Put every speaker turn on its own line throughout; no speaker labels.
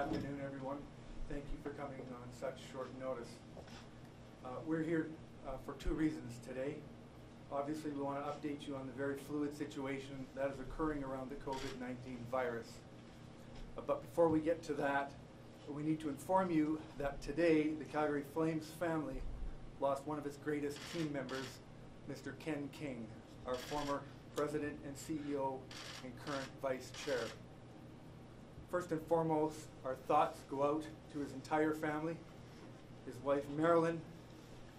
afternoon, everyone. Thank you for coming on such short notice. We're here for two reasons today. Obviously, we want to update you on the very fluid situation that is occurring around the COVID-19 virus. But before we get to that, we need to inform you that today the Calgary Flames family lost one of its greatest team members, Mr. Ken King, our former president and CEO and current vice chair. First and foremost, our thoughts go out to his entire family, his wife Marilyn,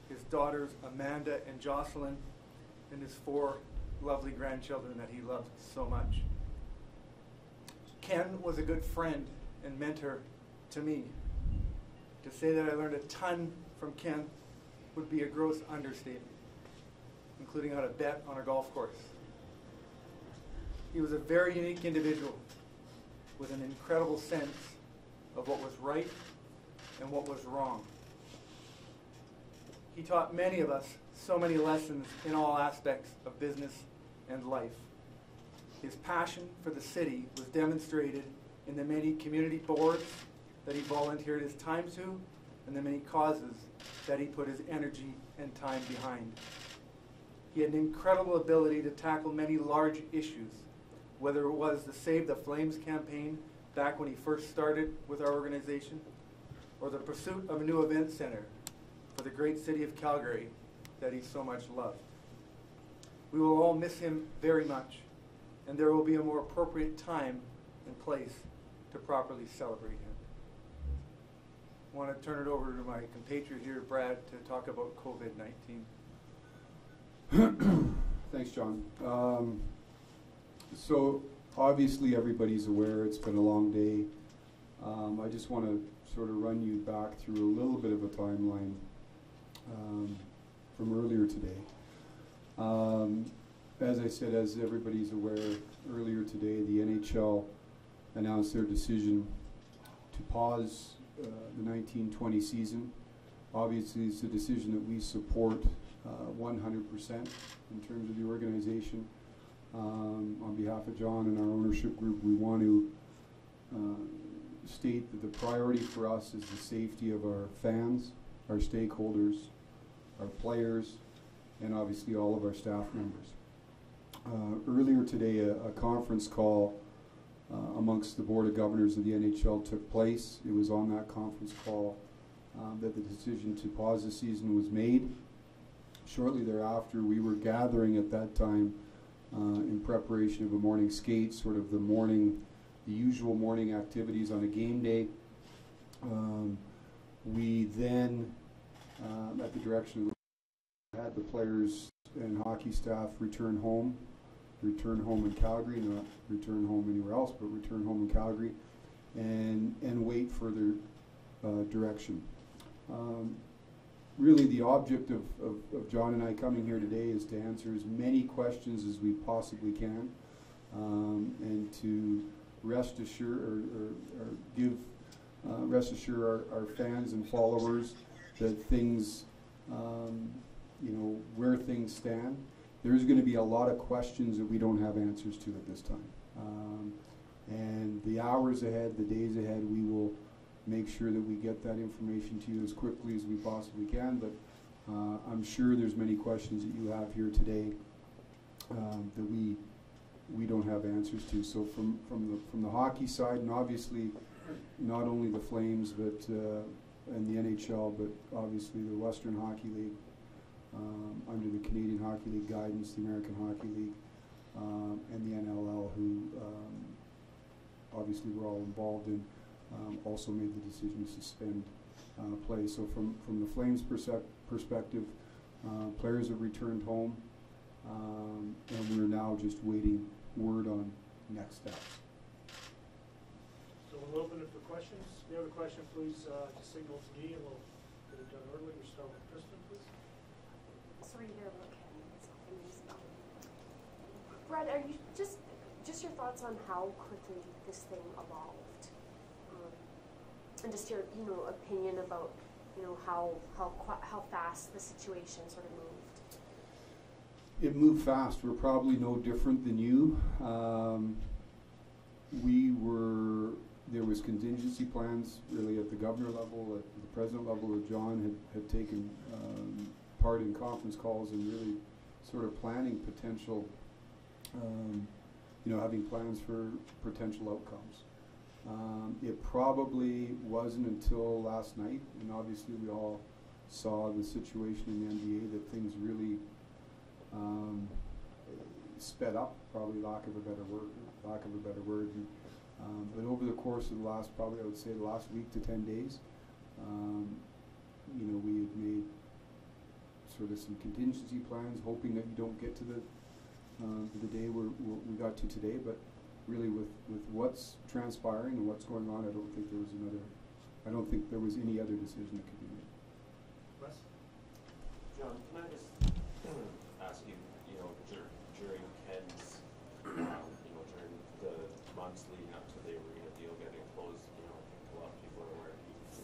his daughters Amanda and Jocelyn, and his 4 lovely grandchildren that he loved so much. Ken was a good friend and mentor to me. To say that I learned a ton from Ken would be a gross understatement, including how to bet on a golf course. He was a very unique individual with an incredible sense of what was right and what was wrong. He taught many of us so many lessons in all aspects of business and life. His passion for the city was demonstrated in the many community boards that he volunteered his time to and the many causes that he put his energy and time behind. He had an incredible ability to tackle many large issues, whether it was the Save the Flames campaign back when he first started with our organization, or the pursuit of a new event center for the great city of Calgary that he so much loved. We will all miss him very much, and there will be a more appropriate time and place to properly celebrate him. I want to turn it over to my compatriot here, Brad, to talk about COVID-19.
Thanks, John. So obviously everybody's aware it's been a long day. I just want to sort of run you back through a little bit of a timeline from earlier today. As I said, as everybody's aware, earlier today the NHL announced their decision to pause the 19-20 season. Obviously it's a decision that we support 100% in terms of the organization. On behalf of John and our ownership group, we want to state that the priority for us is the safety of our fans, our stakeholders, our players, and obviously all of our staff members. Earlier today, a conference call amongst the Board of Governors of the NHL took place. It was on that conference call that the decision to pause the season was made. Shortly thereafter, we were gathering at that time in preparation of a morning skate, sort of the usual morning activities on a game day. We then, at the direction of had the players and hockey staff return home in Calgary, not return home anywhere else, but return home in Calgary, and wait further direction. Really, the object of John and I coming here today is to answer as many questions as we possibly can, and to rest assure our fans and followers that things, where things stand. There's going to be a lot of questions that we don't have answers to at this time. And the hours ahead, the days ahead, we will make sure that we get that information to you as quickly as we possibly can, but I'm sure there's many questions that you have here today that we don't have answers to. So from the hockey side, and obviously not only the Flames but and the NHL, but obviously the Western Hockey League under the Canadian Hockey League guidance, the American Hockey League, and the NLL, who obviously we're all involved in, also made the decision to suspend play. So from the Flames perspective, players have returned home, and we're now just waiting word on next steps.
So we'll open it for questions. If you have a question, please just signal to me and we'll get it done early. We'll start with Kristen, please.
Sorry to hear about Ken. Brad, are you just your thoughts on how quickly this thing evolved? And just your, opinion about, how fast the situation sort of moved.
It moved fast. We're probably no different than you. There was contingency contingency plans, really at the governor level, at the president level, or John had taken part in conference calls and really sort of planning potential, having plans for potential outcomes. It probably wasn't until last night, and obviously we all saw the situation in the NBA, that things really sped up, probably lack of a better word. But over the course of the last, probably I would say the last week to 10 days, we had made sort of some contingency plans, hoping that you don't get to the day where we got to today. But really, with what's transpiring and what's going on, I don't think there was any other decision that could be made.
Wes?
John, can I just ask you, during Ken's, during the months leading up to the arena deal getting closed, I think a lot of people are aware he's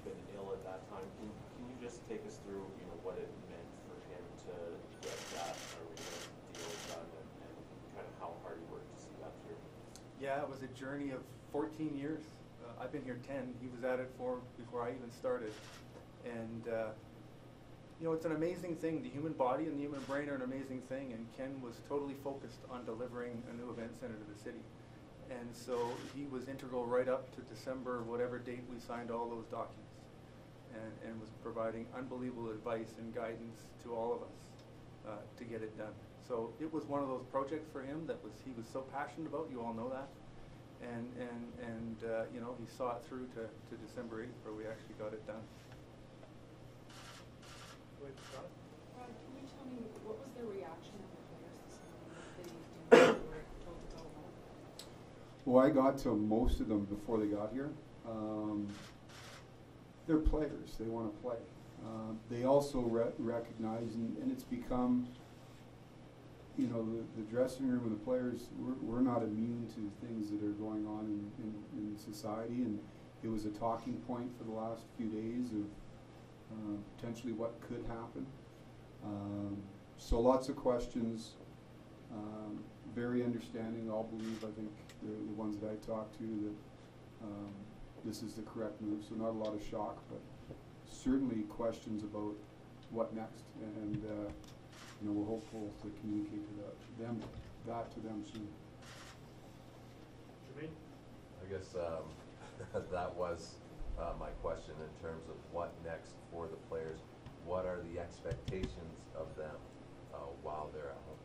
been ill at that time. Can you just take us through, what it meant for him to get that arena deal done and kind of how hard he worked to see that through?
Yeah, it was a journey of 14 years. I've been here 10. He was at it before I even started. And it's an amazing thing. The human body and the human brain are an amazing thing, and Ken was totally focused on delivering a new event center to the city. And so he was integral right up to December, whatever date we signed all those documents, and was providing unbelievable advice and guidance to all of us to get it done. So it was one of those projects for him that he was so passionate about. You all know that. And he saw it through to December 8th, where we actually got it done.
Wait, Scott?
Can you tell me, what was the reaction of the players this morning when they were told to go home?
Well, I got to most of them before they got here. They're players. They want to play. They also recognize, and it's become, the dressing room and the players, we're not immune to things that are going on in society, and it was a talking point for the last few days of potentially what could happen. So lots of questions, very understanding. All believe, I think, the ones that I talked to, that this is the correct move. So not a lot of shock, but certainly questions about what next. And we're hopeful to communicate to them soon.
Jermaine?
I guess that was my question in terms of what next for the players. What are the expectations of them while they're at home?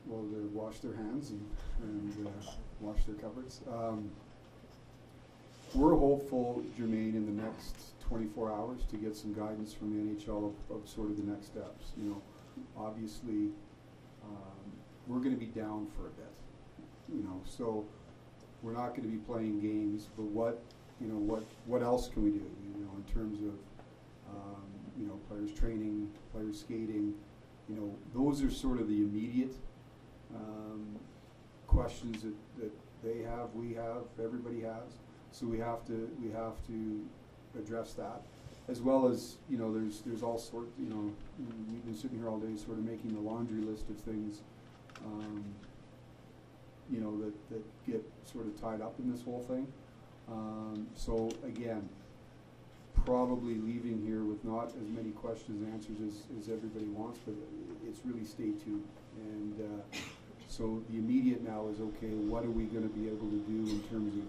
Well, to wash their hands and wash their cupboards. We're hopeful, Jermaine, in the next 24 hours to get some guidance from the NHL of sort of the next steps. Obviously, we're going to be down for a bit. So we're not going to be playing games. But what else can we do? In terms of players training, players skating. Those are sort of the immediate questions that they have, we have, everybody has. So we have to address that, as well as there's all sorts. We've been sitting here all day, sort of making the laundry list of things, that get sort of tied up in this whole thing. So again, probably leaving here with not as many questions and answers as everybody wants, but it's really stay tuned. And so the immediate now is, okay, what are we going to be able to do in terms of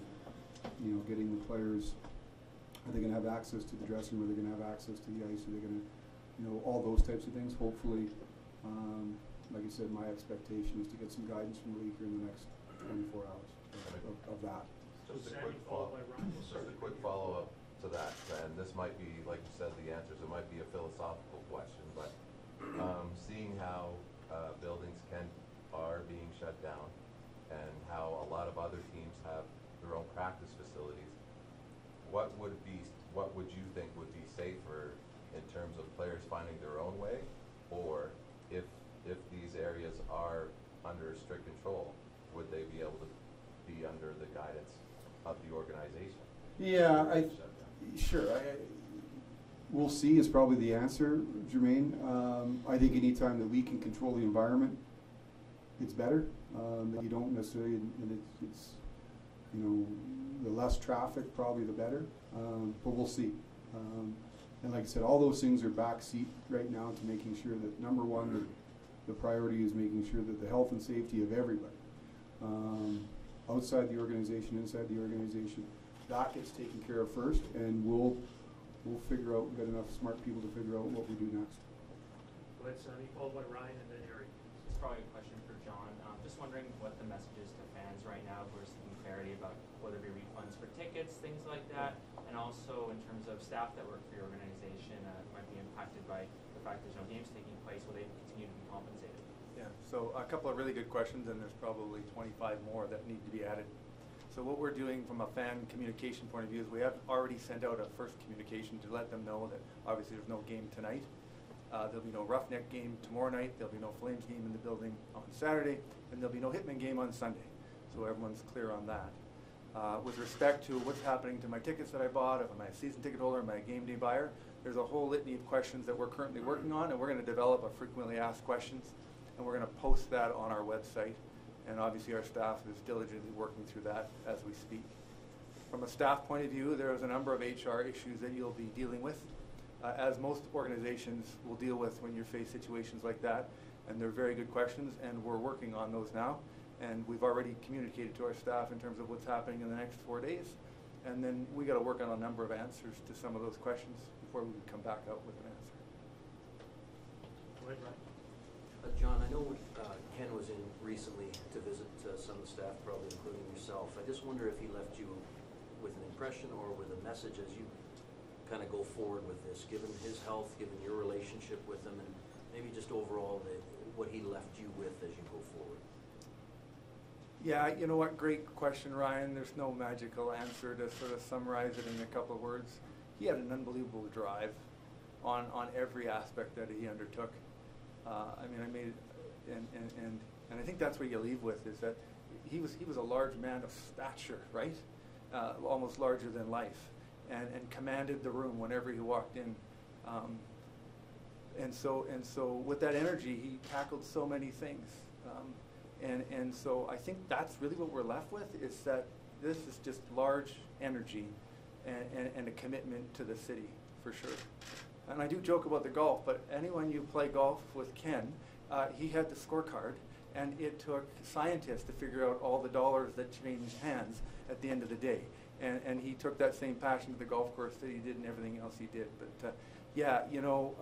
getting the players? Are they going to have access to the dressing room? Are they going to have access to the ice? Are they going to, all those types of things? Hopefully, like I said, my expectation is to get some guidance from the league here in the next 24 hours of that.
Just a
Sammy, followed by Ryan.
just a quick follow-up to that, and this might be, like you said, the answers. It might be a philosophical question, but seeing how buildings are being shut down, and how a lot of other teams have their own practice facilities, what would you think would be safer in terms of players finding their own way, or if these areas are under strict control, would they be able to be under the guidance of the organization?
Yeah, sure. We'll see is probably the answer, Jermaine. I think any time that we can control the environment, it's better. That you don't necessarily, and it's less traffic, probably the better, but we'll see. And like I said, all those things are backseat right now to making sure that, number one, the priority is making sure that the health and safety of everybody, outside the organization, inside the organization, that gets taken care of first, and we'll figure out, we've got enough smart people to figure out what we do next.
Go ahead, Sonny, followed by Ryan and then Harry.
This is probably a question for John. Just wondering what the message is to fans right now who are seeking clarity about whether it be refunds for tickets, things like that, and also in terms of staff that work for your organization who might be impacted by the fact there's no games taking place. Will they continue to be compensated?
Yeah, so a couple of really good questions, and there's probably 25 more that need to be added. So what we're doing from a fan communication point of view is we have already sent out a first communication to let them know that obviously there's no game tonight. There'll be no Roughneck game tomorrow night. There'll be no Flames game in the building on Saturday, and there'll be no Hitman game on Sunday. So everyone's clear on that. With respect to what's happening to my tickets that I bought, if I'm a season ticket holder, am I a game day buyer, there's a whole litany of questions that we're currently working on, and we're going to develop a frequently asked questions, and we're going to post that on our website. And obviously our staff is diligently working through that as we speak. From a staff point of view, there's a number of HR issues that you'll be dealing with, as most organizations will deal with when you face situations like that. And they're very good questions, and we're working on those now. And we've already communicated to our staff in terms of what's happening in the next 4 days. And then we got to work on a number of answers to some of those questions before we can come back out with an answer.
Go ahead, Ryan.
John, I know Ken was in recently to visit some of the staff, probably including yourself. I just wonder if he left you with an impression or with a message as you kind of go forward with this, given his health, given your relationship with him, and maybe just overall what he left you with as you go forward.
Yeah, you know what, great question, Ryan. There's no magical answer to sort of summarize it in a couple of words. He had an unbelievable drive on every aspect that he undertook. I mean, and I think that's what you leave with, is that he was a large man of stature, right? Almost larger than life, and commanded the room whenever he walked in. And so with that energy, he tackled so many things. And so I think that's really what we're left with, is that this is just large energy and a commitment to the city, for sure. And I do joke about the golf, but anyone you play golf with Ken, he had the scorecard, and it took scientists to figure out all the dollars that changed hands at the end of the day. And he took that same passion to the golf course that he did and everything else he did. But yeah, you know,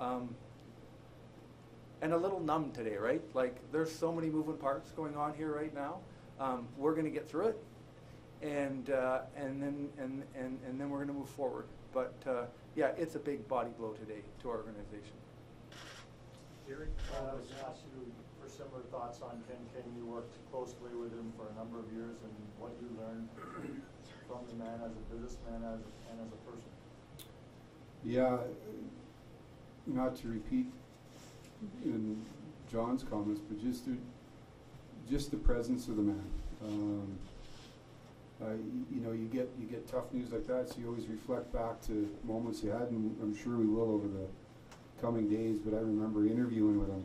and a little numb today, right? Like, there's so many moving parts going on here right now. We're going to get through it, and then we're going to move forward. But yeah, it's a big body blow today to our organization.
Harry?
I was asked you for similar thoughts on Ken. You worked closely with him for a number of years, and what you learned from the man as a businessman and as a person.
Yeah, not to repeat in John's comments, but just the presence of the man. You know, you get tough news like that, so you always reflect back to moments you had, and I'm sure we will over the coming days. But I remember interviewing with him,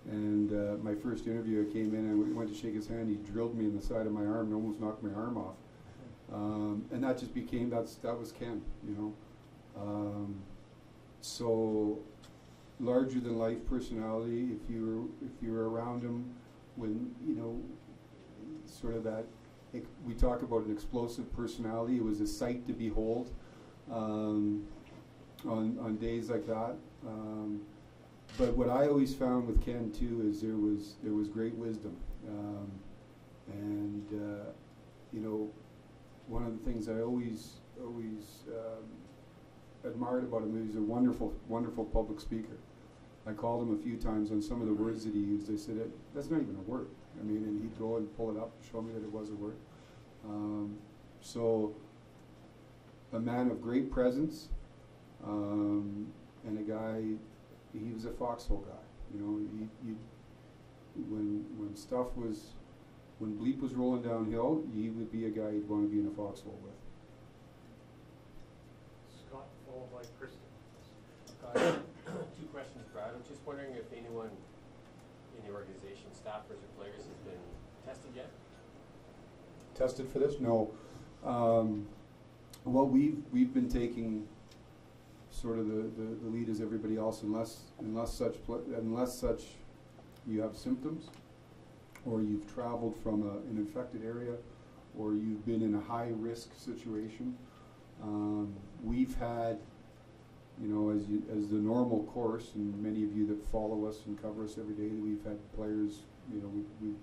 and my first interview, I came in and we went to shake his hand. He drilled me in the side of my arm and almost knocked my arm off. And that just became that was Ken, you know. So larger than life personality. If you were around him, when you know, sort of that. We talk about an explosive personality. It was a sight to behold on days like that. But what I always found with Ken too is there was great wisdom, and you know, one of the things I always admired about him, he was a wonderful public speaker. I called him a few times on some of the words that he used. I said, that's not even a word. I mean, and he'd go and pull it up and show me that it was a word. So a man of great presence, and a guy, he was a foxhole guy. You know, when bleep was rolling downhill, he would be a guy you'd want to be in a foxhole with.
Scott, followed by Kristen.
Two questions, Brad. I'm just wondering if anyone in the organization, staffers or players, has been tested yet?
Tested for this? No. Well, we've been taking sort of the lead as everybody else, unless such you have symptoms, or you've traveled from an infected area, or you've been in a high risk situation. We've had, you know, as the normal course, and many of you that follow us and cover us every day, we've had players, you know, we've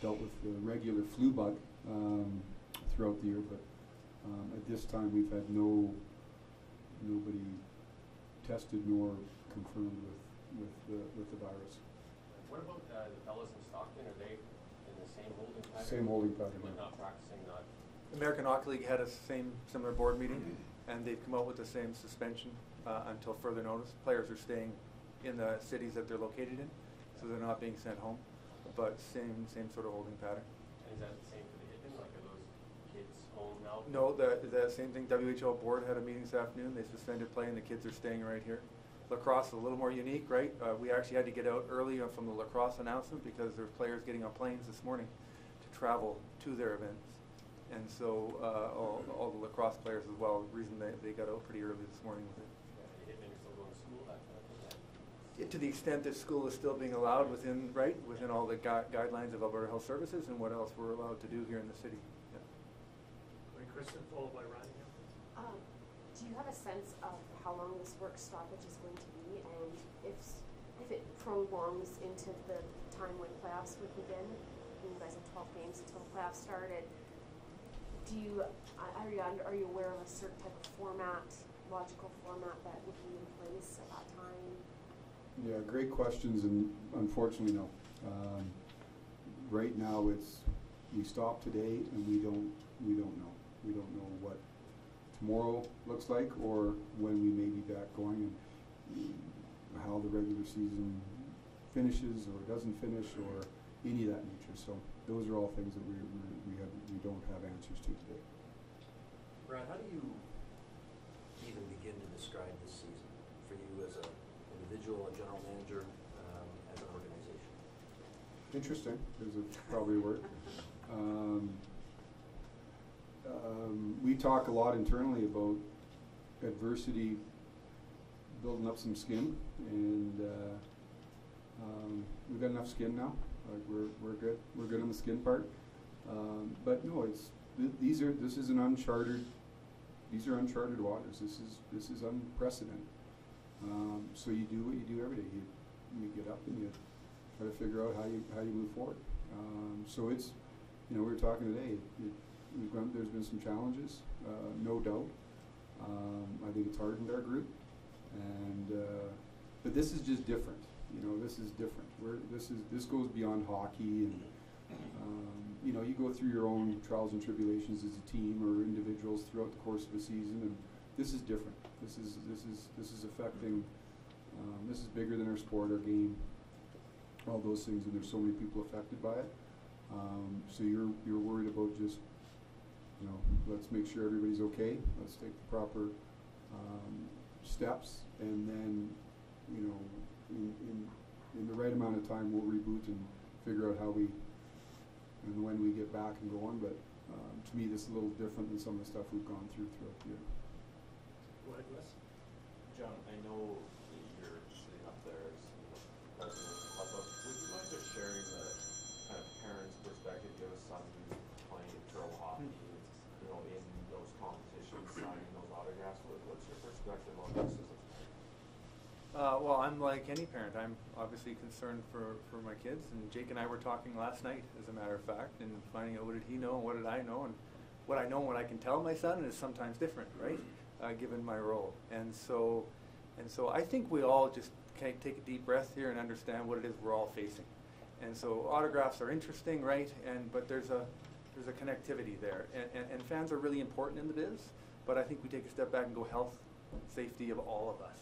dealt with the regular flu bug throughout the year, but at this time we've had nobody tested nor confirmed with the virus.
What about the fellas in Stockton? Are they in the same holding pattern?
Same holding pattern.
But not practicing, not.
American Hockey League had a similar board meeting, and they've come out with the same suspension until further notice. Players are staying in the cities that they're located in, so they're not being sent home. But same sort of holding pattern.
And is that the same for the Hitmen? Like, are those kids home now?
No, the same thing. WHO board had a meeting this afternoon. They suspended play, and the kids are staying right here. Lacrosse is a little more unique, right? We actually had to get out early from the lacrosse announcement because there were players getting on planes this morning to travel to their events. And so all the lacrosse players as well, the reason they got out pretty early this morning with it.
Yeah, the Hitmen are still going to school, that kind of thing.
To the extent that school is still being allowed within all the guidelines of Alberta Health Services and what else we're allowed to do here in the city. Yeah.
Wait, Kristen, followed by Ryan.
Do you have a sense of how long this work stoppage is going to be, and if it prolongs into the time when playoffs would begin? You guys have 12 games until the playoffs started. Are you aware of a certain type of format, logical format that would be in place at that time?
Yeah, great questions, and unfortunately, no. Right now, we stop today, and we don't know. We don't know what tomorrow looks like, or when we may be back going, and how the regular season finishes or doesn't finish, or any of that nature. So those are all things that we don't have answers to today.
Brad, how do you even begin to describe this season for you as an individual, a general manager, as an organization?
Interesting is probably a word. We talk a lot internally about adversity building up some skin, and we've got enough skin now. We're good. We're good on the skin part. But no, these are uncharted waters. This is unprecedented. So you do what you do every day. You get up and you try to figure out how you move forward. So it's, you know, we were talking today. There's been some challenges, no doubt. I think it's hardened our group, but this is just different. You know, this is different. This goes beyond hockey, and you know, you go through your own trials and tribulations as a team or individuals throughout the course of a season, and this is different. This is affecting. This is bigger than our sport, our game, all those things, and there's so many people affected by it. So you're worried about just, you know, let's make sure everybody's okay. Let's take the proper steps, and then, you know, in the right amount of time, we'll reboot and figure out how we and when we get back and go on. But to me, this is a little different than some of the stuff we've gone through throughout the year.
Go ahead, Wes.
John, I know that you're sitting up there as, you know, president of the club, but would you mind just sharing the kind of parents' perspective? You have a son who's playing pro hockey, you know, in those competitions, signing those autographs. What's your perspective on this as a parent?
Well, I'm like any parent. I'm obviously concerned for my kids, and Jake and I were talking last night, as a matter of fact, and finding out what did he know and what did I know, and what I know and what I can tell my son is sometimes different, right? Given my role, and so I think we all just can take a deep breath here and understand what it is we're all facing. And so autographs are interesting, right? But there's a connectivity there, and fans are really important in the biz. But I think we take a step back and go health, safety of all of us.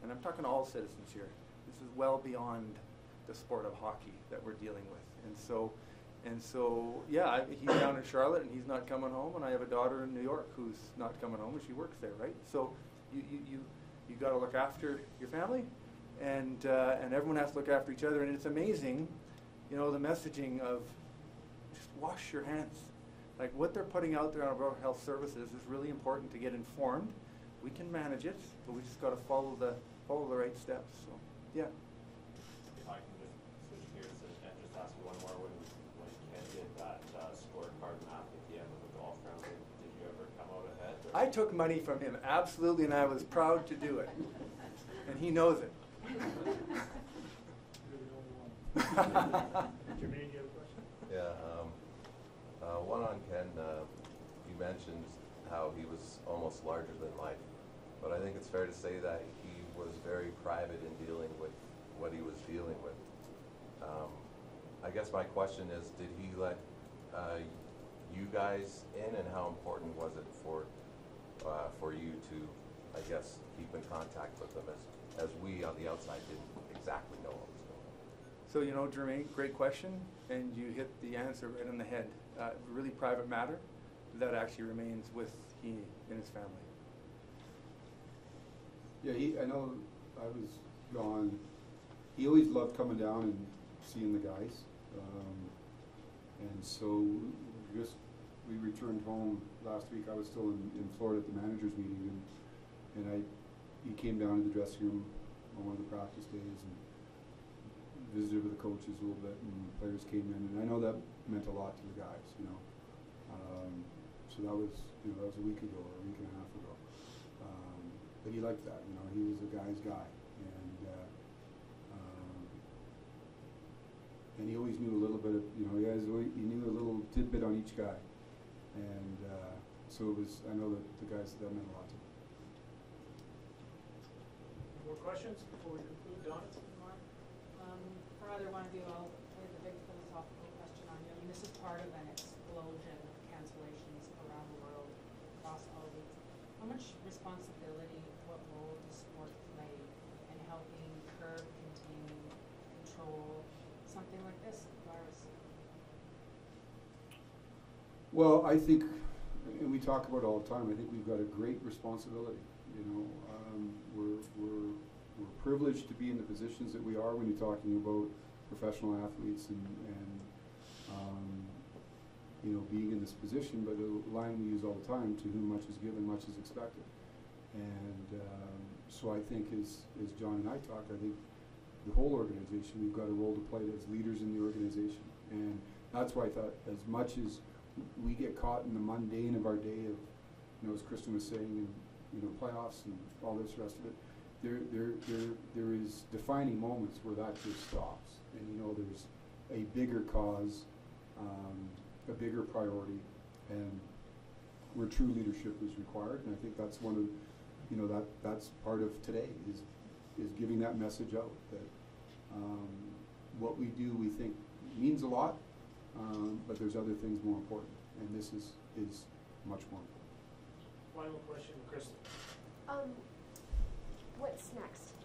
And I'm talking to all citizens here. This is well beyond the sport of hockey that we're dealing with. And so, yeah, he's down in Charlotte and he's not coming home, and I have a daughter in New York who's not coming home, and she works there, right? So you got to look after your family, and everyone has to look after each other. And it's amazing, you know, the messaging of just wash your hands. Like what they're putting out there on rural health services is really important to get informed. We can manage it, but we just got to follow the right steps. So, yeah.
If I can just switch gears and just ask you one more. When Ken did that scorecard map at the end of the golf round, did you ever come out ahead? Or?
I took money from him, absolutely, and I was proud to do it. And he knows it.
You're the only one. Jermaine, you have a question?
Yeah, one on Ken, you mentioned how he was almost larger than life, but I think it's fair to say that he was very private in dealing with what he was dealing with. I guess my question is, did he let you guys in, and how important was it for you to, I guess, keep in contact with him as we on the outside didn't exactly know what was going on?
So, you know, Jermaine, great question, and you hit the answer right on the head. Really private matter that actually remains with he and his family.
Yeah, I know I was gone. He always loved coming down and seeing the guys. And so we returned home last week. I was still in Florida at the managers meeting, and he came down to the dressing room on one of the practice days and visited with the coaches a little bit, and the players came in, and I know that meant a lot to the guys, you know. So that was a week ago or a week and a half ago. But he liked that, you know. He was a guy's guy, and he always knew a little bit of, you know, he knew a little tidbit on each guy, and so it was. I know that the guys, that meant a lot to him.
More questions before we conclude, Donna?
For either one of you, I'll lay the big philosophical question on you. I mean, this is part of an explosion of cancellations around the world, across all leagues. How much responsibility, what role does sport play in helping curb, contain, control something like this virus?
Well, I think, and we talk about it all the time, I think we've got a great responsibility. You know, we're privileged to be in the positions that we are when you're talking about professional athletes and you know, being in this position, but a line we use all the time, to whom much is given, much is expected. And so I think as John and I talked, I think the whole organization, we've got a role to play as leaders in the organization. And that's why I thought, as much as we get caught in the mundane of our day of, you know, as Kristen was saying, and, you know, playoffs and all this rest of it, there is defining moments where that just stops, and you know there's a bigger cause, a bigger priority, and where true leadership is required. And I think that's one of, you know, that's part of today is giving that message out that what we do we think means a lot, but there's other things more important, and this is much more important.
Final question, Kristen.
What's next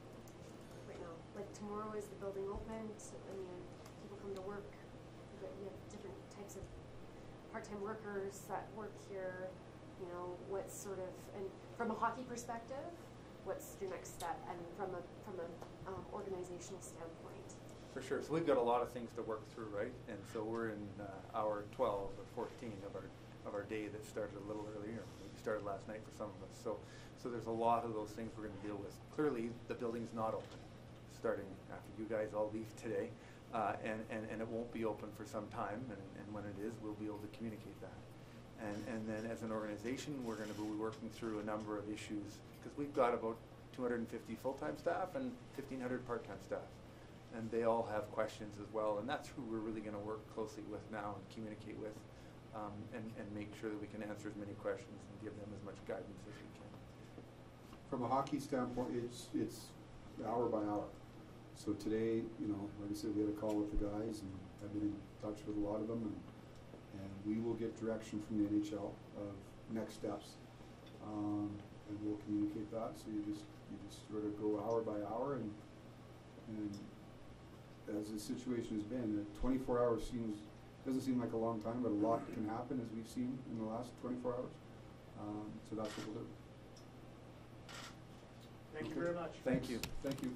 right now? Like tomorrow is the building opened. I mean, people come to work. We have different types of part-time workers that work here. You know, what's sort of, and from a hockey perspective, what's your next step? And from a organizational standpoint.
For sure. So we've got a lot of things to work through, right? And so we're in hour 12 or 14 of our day that started a little earlier. Maybe started last night for some of us. So there's a lot of those things we're going to deal with. Clearly, the building's not open, starting after you guys all leave today, and it won't be open for some time. And when it is, we'll be able to communicate that. And then as an organization, we're going to be working through a number of issues, because we've got about 250 full-time staff and 1,500 part-time staff, and they all have questions as well. And that's who we're really going to work closely with now and communicate with, and make sure that we can answer as many questions and give them as much guidance as we can.
From a hockey standpoint, it's hour by hour. So today, you know, like I said, we had a call with the guys, and I've been in touch with a lot of them, and we will get direction from the NHL of next steps, and we'll communicate that. So you just sort of go hour by hour, and as the situation has been, 24 hours doesn't seem like a long time, but a lot can happen, as we've seen in the last 24 hours. So that's what we'll do.
Thank you very much.
Thank you.
Thank you.